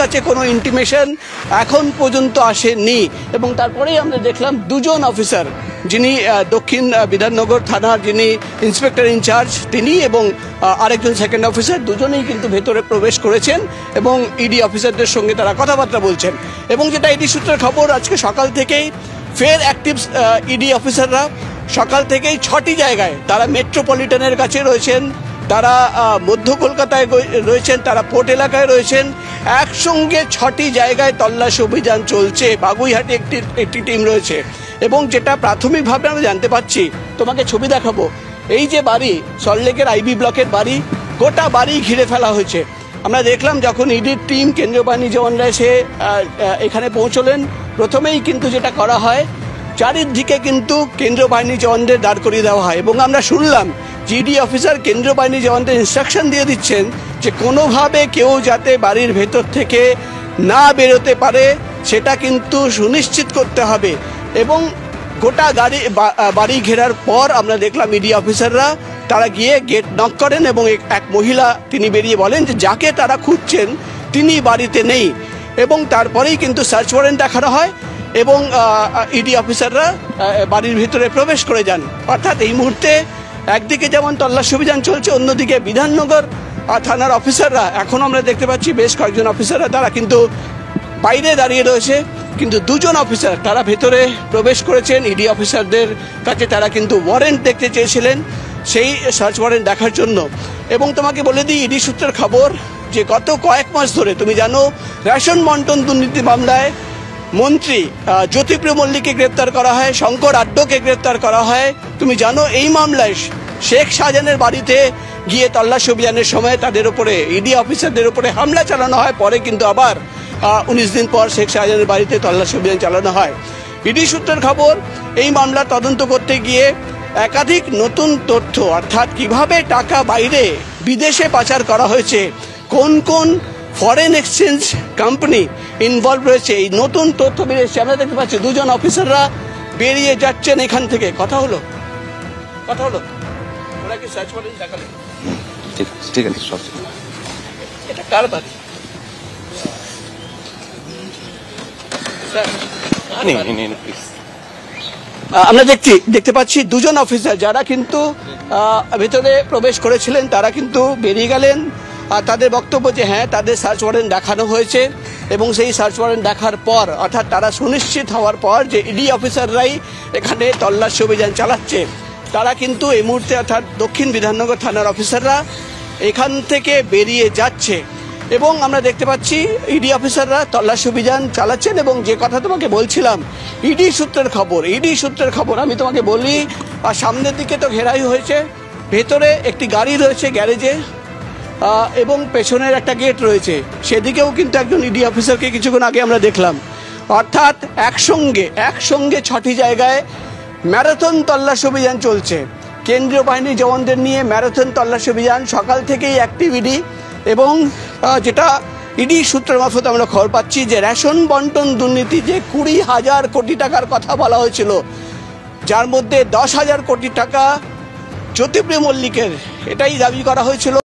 কাছে কোনো ইন্টিমেশন এখন পর্যন্ত আসেনি। এবং তারপরেই আমরা দেখলাম দুজন অফিসার, যিনি দক্ষিণ বিধাননগর থানার যিনি ইন্সপেক্টর ইনচার্জ তিনি এবং আরেকজন সেকেন্ড অফিসার, দুজনেই কিন্তু ভেতরে প্রবেশ করেছেন এবং ইডি অফিসারদের সঙ্গে তারা কথাবার্তা বলছেন। এবং যেটা ইডি সূত্রের খবর, আজকে সকাল থেকেই ফের অ্যাক্টিভ ইডি অফিসাররা সকাল থেকেই 6টি জায়গায়, তারা মেট্রোপলিটনের কাছে রয়েছেন, তারা মধ্য কলকাতায় রয়েছেন, তারা পোর্ট এলাকায় রয়েছেন, একসঙ্গে 6টি জায়গায় তল্লাশি অভিযান চলছে। বাগুইহাটে একটি টিম রয়েছে। এবং যেটা প্রাথমিকভাবে আমরা জানতে পারছি, তোমাকে ছবি দেখাবো, এই যে বাড়ি সল্টলেকের আইবি ব্লকের বাড়ি, গোটা বাড়ি ঘিরে ফেলা হয়েছে। আমরা দেখলাম যখন ইডির টিম কেন্দ্রীয় বাহিনী জওয়ানরা এসে এখানে পৌঁছলেন, প্রথমেই কিন্তু যেটা করা হয়, চারিদিকে কিন্তু কেন্দ্রীয় বাহিনী জওয়ানদের দাঁড় করিয়ে দেওয়া হয়। এবং আমরা শুনলাম জিডি অফিসার কেন্দ্রীয় বাহিনী জওয়ানদের ইনস্ট্রাকশন দিয়ে দিচ্ছেন যে কোনোভাবে কেউ যাতে বাড়ির ভেতর থেকে না বেরোতে পারে সেটা কিন্তু সুনিশ্চিত করতে হবে। এবং গোটা বাড়ি ঘেরার পর আমরা দেখলাম ইডি অফিসাররা তারা গিয়ে গেট নক করেন এবং এক মহিলা তিনি বেরিয়ে বলেন যে যাকে তারা খুঁজছেন তিনি বাড়িতে নেই। এবং তারপরেই কিন্তু সার্চ ওয়ারেন্ট দেখানো হয় এবং ইডি অফিসাররা বাড়ির ভিতরে প্রবেশ করে যান। অর্থাৎ এই মুহূর্তে একদিকে যেমন তল্লাশি অভিযান চলছে, অন্যদিকে বিধাননগর থানার অফিসাররা, এখন আমরা দেখতে পাচ্ছি বেশ কয়েকজন অফিসাররা তারা কিন্তু বাইরে দাঁড়িয়ে রয়েছে, কিন্তু দুজন অফিসার তারা ভেতরে প্রবেশ করেছেন। ইডি অফিসারদের কাছে তারা কিন্তু ওয়ারেন্ট দেখতে চেয়েছিলেন, সেই সার্চ ওয়ারেন্ট দেখার জন্য। এবং তোমাকে বলে দিই, ইডি সূত্রের খবর যে গত কয়েক মাস ধরে তুমি জানো রেশন বন্টন দুর্নীতি মামলায় মন্ত্রী জ্যোতিপ্রিয় মল্লিককে গ্রেপ্তার করা হয়, শঙ্কর আড্ডকে গ্রেপ্তার করা হয়। তুমি জানো এই মামলায় শেখ শাহজাহানের বাড়িতে গিয়ে তল্লাশি অভিযানের সময় তাদের উপরে ইডি অফিসারদের উপরে হামলা চালানো হয়। পরে কিন্তু আবার 19 দিন পর শেখ শাহজাহানের বাড়িতে তল্লাশি অভিযান চালানো হয়। ইডি সূত্রের খবর, এই মামলা তদন্ত করতে গিয়ে একাধিক নতুন তথ্য, অর্থাৎ কিভাবে টাকা বাইরে বিদেশে পাচার করা হয়েছে, কোন কোন ফরেন এক্সচেঞ্জ কোম্পানি ইনভলভ রয়েছে, এই নতুন তথ্য বেরিয়েছে। আমরা দেখতে পাচ্ছি দুজন অফিসাররা বেরিয়ে যাচ্ছেন এখান থেকে। কথা হলো ওরা কি সার্চ ওয়ারেন্ট দেখালেন? ঠিক আছে, সব এটা কার বাড়ি? আমরা দেখতে পাচ্ছি দুজন অফিসার যারা কিন্তু ভেতরে প্রবেশ করেছিলেন তারা কিন্তু বেরিয়ে গেলেন। আর তাদের বক্তব্য যে হ্যাঁ তাদের সার্চ ওয়ারেন্ট দেখানো হয়েছে এবং সেই সার্চ ওয়ারেন্ট দেখার পর, অর্থাৎ তারা সুনিশ্চিত হওয়ার পর যে ইডি অফিসাররাই এখানে তল্লাশি অভিযান চালাচ্ছে, তারা কিন্তু এই মুহূর্তে অর্থাৎ দক্ষিণ বিধাননগর থানার অফিসাররা এখান থেকে বেরিয়ে যাচ্ছে। এবং আমরা দেখতে পাচ্ছি ইডি অফিসাররা তল্লাশি অভিযান চালাচ্ছেন। এবং যে কথা তোমাকে বলছিলাম, ইডি সূত্রের খবর আমি তোমাকে বলি, আর সামনের দিকে তো ঘেরাই হয়েছে, ভেতরে একটি গাড়ি রয়েছে গ্যারেজে এবং পেছনের একটা গেট রয়েছে, সেদিকেও কিন্তু একজন ইডি অফিসারকে কিছুক্ষণ আগে আমরা দেখলাম। অর্থাৎ একসঙ্গে 6টি জায়গায় ম্যারাথন তল্লাশি অভিযান চলছে। কেন্দ্রীয় বাহিনী জওয়ানদের নিয়ে ম্যারাথন তল্লাশি অভিযান সকাল থেকেই অ্যাক্টিভ ইডি। এবং যেটা ইডি সূত্রের মারফত আমরা খবর পাচ্ছি যে রেশন বন্টন দুর্নীতি যে 20,000 কোটি টাকার কথা বলা হয়েছিল, যার মধ্যে 10,000 কোটি টাকা জ্যোতিপ্রিয় মল্লিকের, এটাই দাবি করা হয়েছিল।